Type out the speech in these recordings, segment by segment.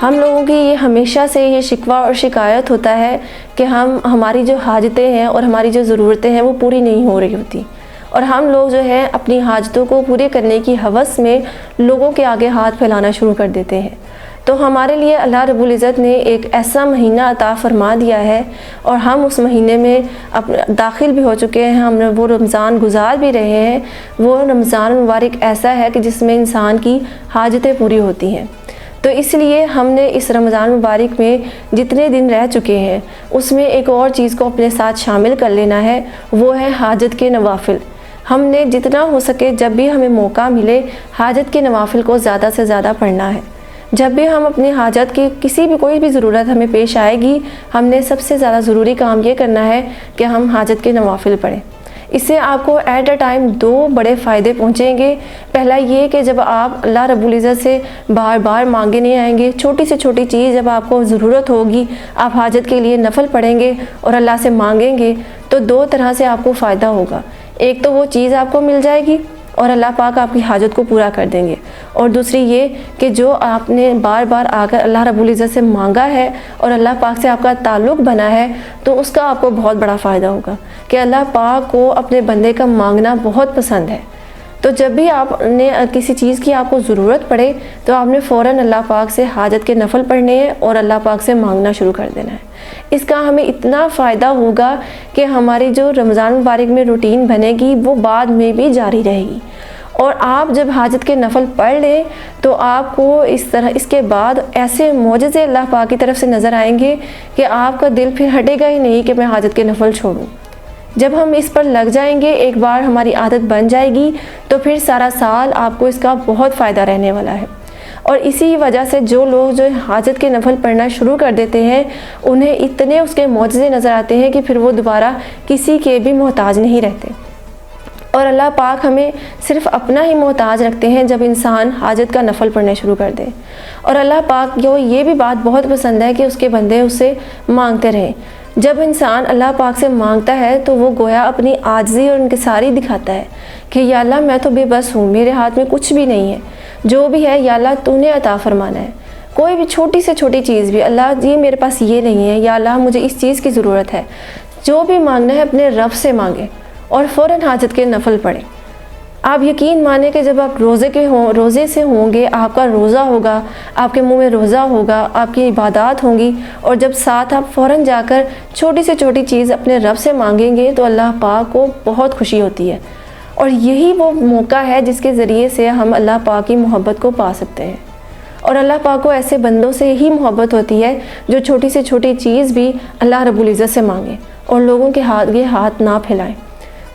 ہم لوگوں کی یہ ہمیشہ سے یہ شکوہ اور شکایت ہوتا ہے کہ ہماری جو حاجتیں ہیں اور ہماری جو ضرورتیں ہیں وہ پوری نہیں ہو رہی ہوتی، اور ہم لوگ جو ہے اپنی حاجتوں کو پورے کرنے کی ہوس میں لوگوں کے آگے ہاتھ پھیلانا شروع کر دیتے ہیں۔ تو ہمارے لیے اللہ رب العزت نے ایک ایسا مہینہ عطا فرما دیا ہے، اور ہم اس مہینے میں داخل بھی ہو چکے ہیں، ہم وہ رمضان گزار بھی رہے ہیں۔ وہ رمضان مبارک ایسا ہے کہ جس میں انسان کی حاجتیں پوری ہوتی ہیں۔ تو اس لیے ہم نے اس رمضان مبارک میں جتنے دن رہ چکے ہیں اس میں ایک اور چیز کو اپنے ساتھ شامل کر لینا ہے، وہ ہے حاجت کے نوافل۔ ہم نے جتنا ہو سکے جب بھی ہمیں موقع ملے حاجت کے نوافل کو زیادہ سے زیادہ پڑھنا ہے۔ جب بھی ہم اپنی حاجت کی کوئی بھی ضرورت ہمیں پیش آئے گی، ہم نے سب سے زیادہ ضروری کام یہ کرنا ہے کہ ہم حاجت کے نوافل پڑھیں۔ اس سے آپ کو ایٹ اے ٹائم 2 بڑے فائدے پہنچیں گے۔ پہلا یہ کہ جب آپ اللہ رب العزت سے بار بار مانگے نہیں آئیں گے، چھوٹی سے چھوٹی چیز جب آپ کو ضرورت ہوگی آپ حاجت کے لیے نفل پڑھیں گے اور اللہ سے مانگیں گے تو 2 طرح سے آپ کو فائدہ ہوگا۔ ایک تو وہ چیز آپ کو مل جائے گی اور اللہ پاک آپ کی حاجت کو پورا کر دیں گے، اور دوسری یہ کہ جو آپ نے بار بار آ کر اللہ رب العزت سے مانگا ہے اور اللہ پاک سے آپ کا تعلق بنا ہے تو اس کا آپ کو بہت بڑا فائدہ ہوگا کہ اللہ پاک کو اپنے بندے کا مانگنا بہت پسند ہے۔ تو جب بھی آپ نے کسی چیز کی آپ کو ضرورت پڑے تو آپ نے فوراً اللہ پاک سے حاجت کے نفل پڑھنے ہیں اور اللہ پاک سے مانگنا شروع کر دینا ہے۔ اس کا ہمیں اتنا فائدہ ہوگا کہ ہماری جو رمضان مبارک میں روٹین بنے گی وہ بعد میں بھی جاری رہے گی، اور آپ جب حاجت کے نفل پڑھ لیں تو آپ کو اس کے بعد ایسے معجزے اللہ پاک کی طرف سے نظر آئیں گے کہ آپ کا دل پھر ہٹے گا ہی نہیں کہ میں حاجت کے نفل چھوڑوں۔ جب ہم اس پر لگ جائیں گے، ایک بار ہماری عادت بن جائے گی تو پھر سارا سال آپ کو اس کا بہت فائدہ رہنے والا ہے۔ اور اسی وجہ سے جو لوگ جو حاجت کے نفل پڑھنا شروع کر دیتے ہیں انہیں اتنے اس کے معجزے نظر آتے ہیں کہ پھر وہ دوبارہ کسی کے بھی محتاج نہیں رہتے، اور اللہ پاک ہمیں صرف اپنا ہی محتاج رکھتے ہیں جب انسان حاجت کا نفل پڑھنے شروع کر دے۔ اور اللہ پاک کو یہ بھی بات بہت پسند ہے کہ اس کے بندے اس سے مانگتے رہیں۔ جب انسان اللہ پاک سے مانگتا ہے تو وہ گویا اپنی عاجزی اور انکساری دکھاتا ہے کہ یا اللہ میں تو بے بس ہوں، میرے ہاتھ میں کچھ بھی نہیں ہے، جو بھی ہے یا اللہ تو نے عطا فرمانا ہے۔ کوئی بھی چھوٹی سے چھوٹی چیز بھی، اللہ جی میرے پاس یہ نہیں ہے، یا اللہ مجھے اس چیز کی ضرورت ہے، جو بھی مانگنا ہے اپنے رب سے مانگیں اور فوراً حاجت کے نفل پڑھیں۔ آپ یقین مانیں کہ جب آپ روزے سے ہوں گے، آپ کا روزہ ہوگا، آپ کے منہ میں روزہ ہوگا، آپ کی عبادات ہوں گی، اور جب ساتھ آپ فوراً جا کر چھوٹی سے چھوٹی چیز اپنے رب سے مانگیں گے تو اللہ پاک کو بہت خوشی ہوتی ہے، اور یہی وہ موقع ہے جس کے ذریعے سے ہم اللہ پاک کی محبت کو پا سکتے ہیں۔ اور اللہ پاک کو ایسے بندوں سے ہی محبت ہوتی ہے جو چھوٹی سے چھوٹی چیز بھی اللہ رب العزت سے مانگیں اور لوگوں کے ہاتھ نہ پھیلائیں۔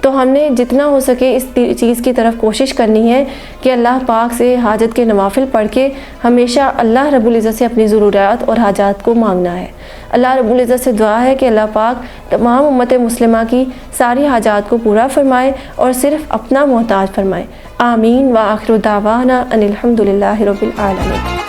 تو ہم نے جتنا ہو سکے اس چیز کی طرف کوشش کرنی ہے کہ اللہ پاک سے حاجت کے نوافل پڑھ کے ہمیشہ اللہ رب العزت سے اپنی ضروریات اور حاجات کو مانگنا ہے۔ اللہ رب العزت سے دعا ہے کہ اللہ پاک تمام امت مسلمہ کی ساری حاجات کو پورا فرمائے اور صرف اپنا محتاج فرمائے۔ آمین۔ وآخر دعوانا ان الحمد للہ رب العالمین۔